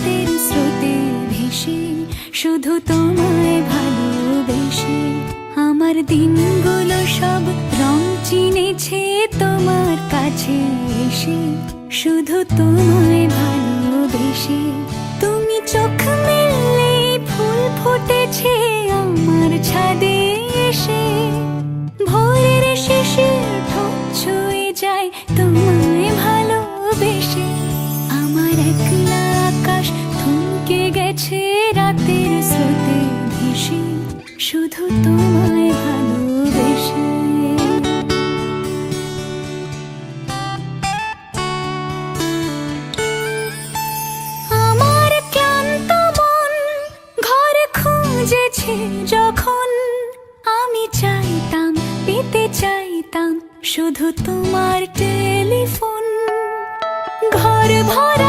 রাতের স্রোতে ভেসে, শুধু তোমায় ভালোবেসে। আমার দিনগুলো সব রং চিনেছে তোমার কাছে এসে, শুধু তোমায় ভালোবেসে। তুমি চোখ মেললে ফুল ফুটেছে আমার ছাদে এসে, ভোরের শেষে ঠোঁট ছুঁয়ে যায় তোমায় ভালোবেসে। আমার একলা আকাশ থমকে গেছে রাতের স্রোতে ভেসে, শুধু তোমায় ভালোবেসে। আমার ক্লান্ত মন ঘরে খুঁজেছে যখন, আমি চাইতাম পেতে চাইতাম শুধু তোমার টেলিফোন। ঘর ভরা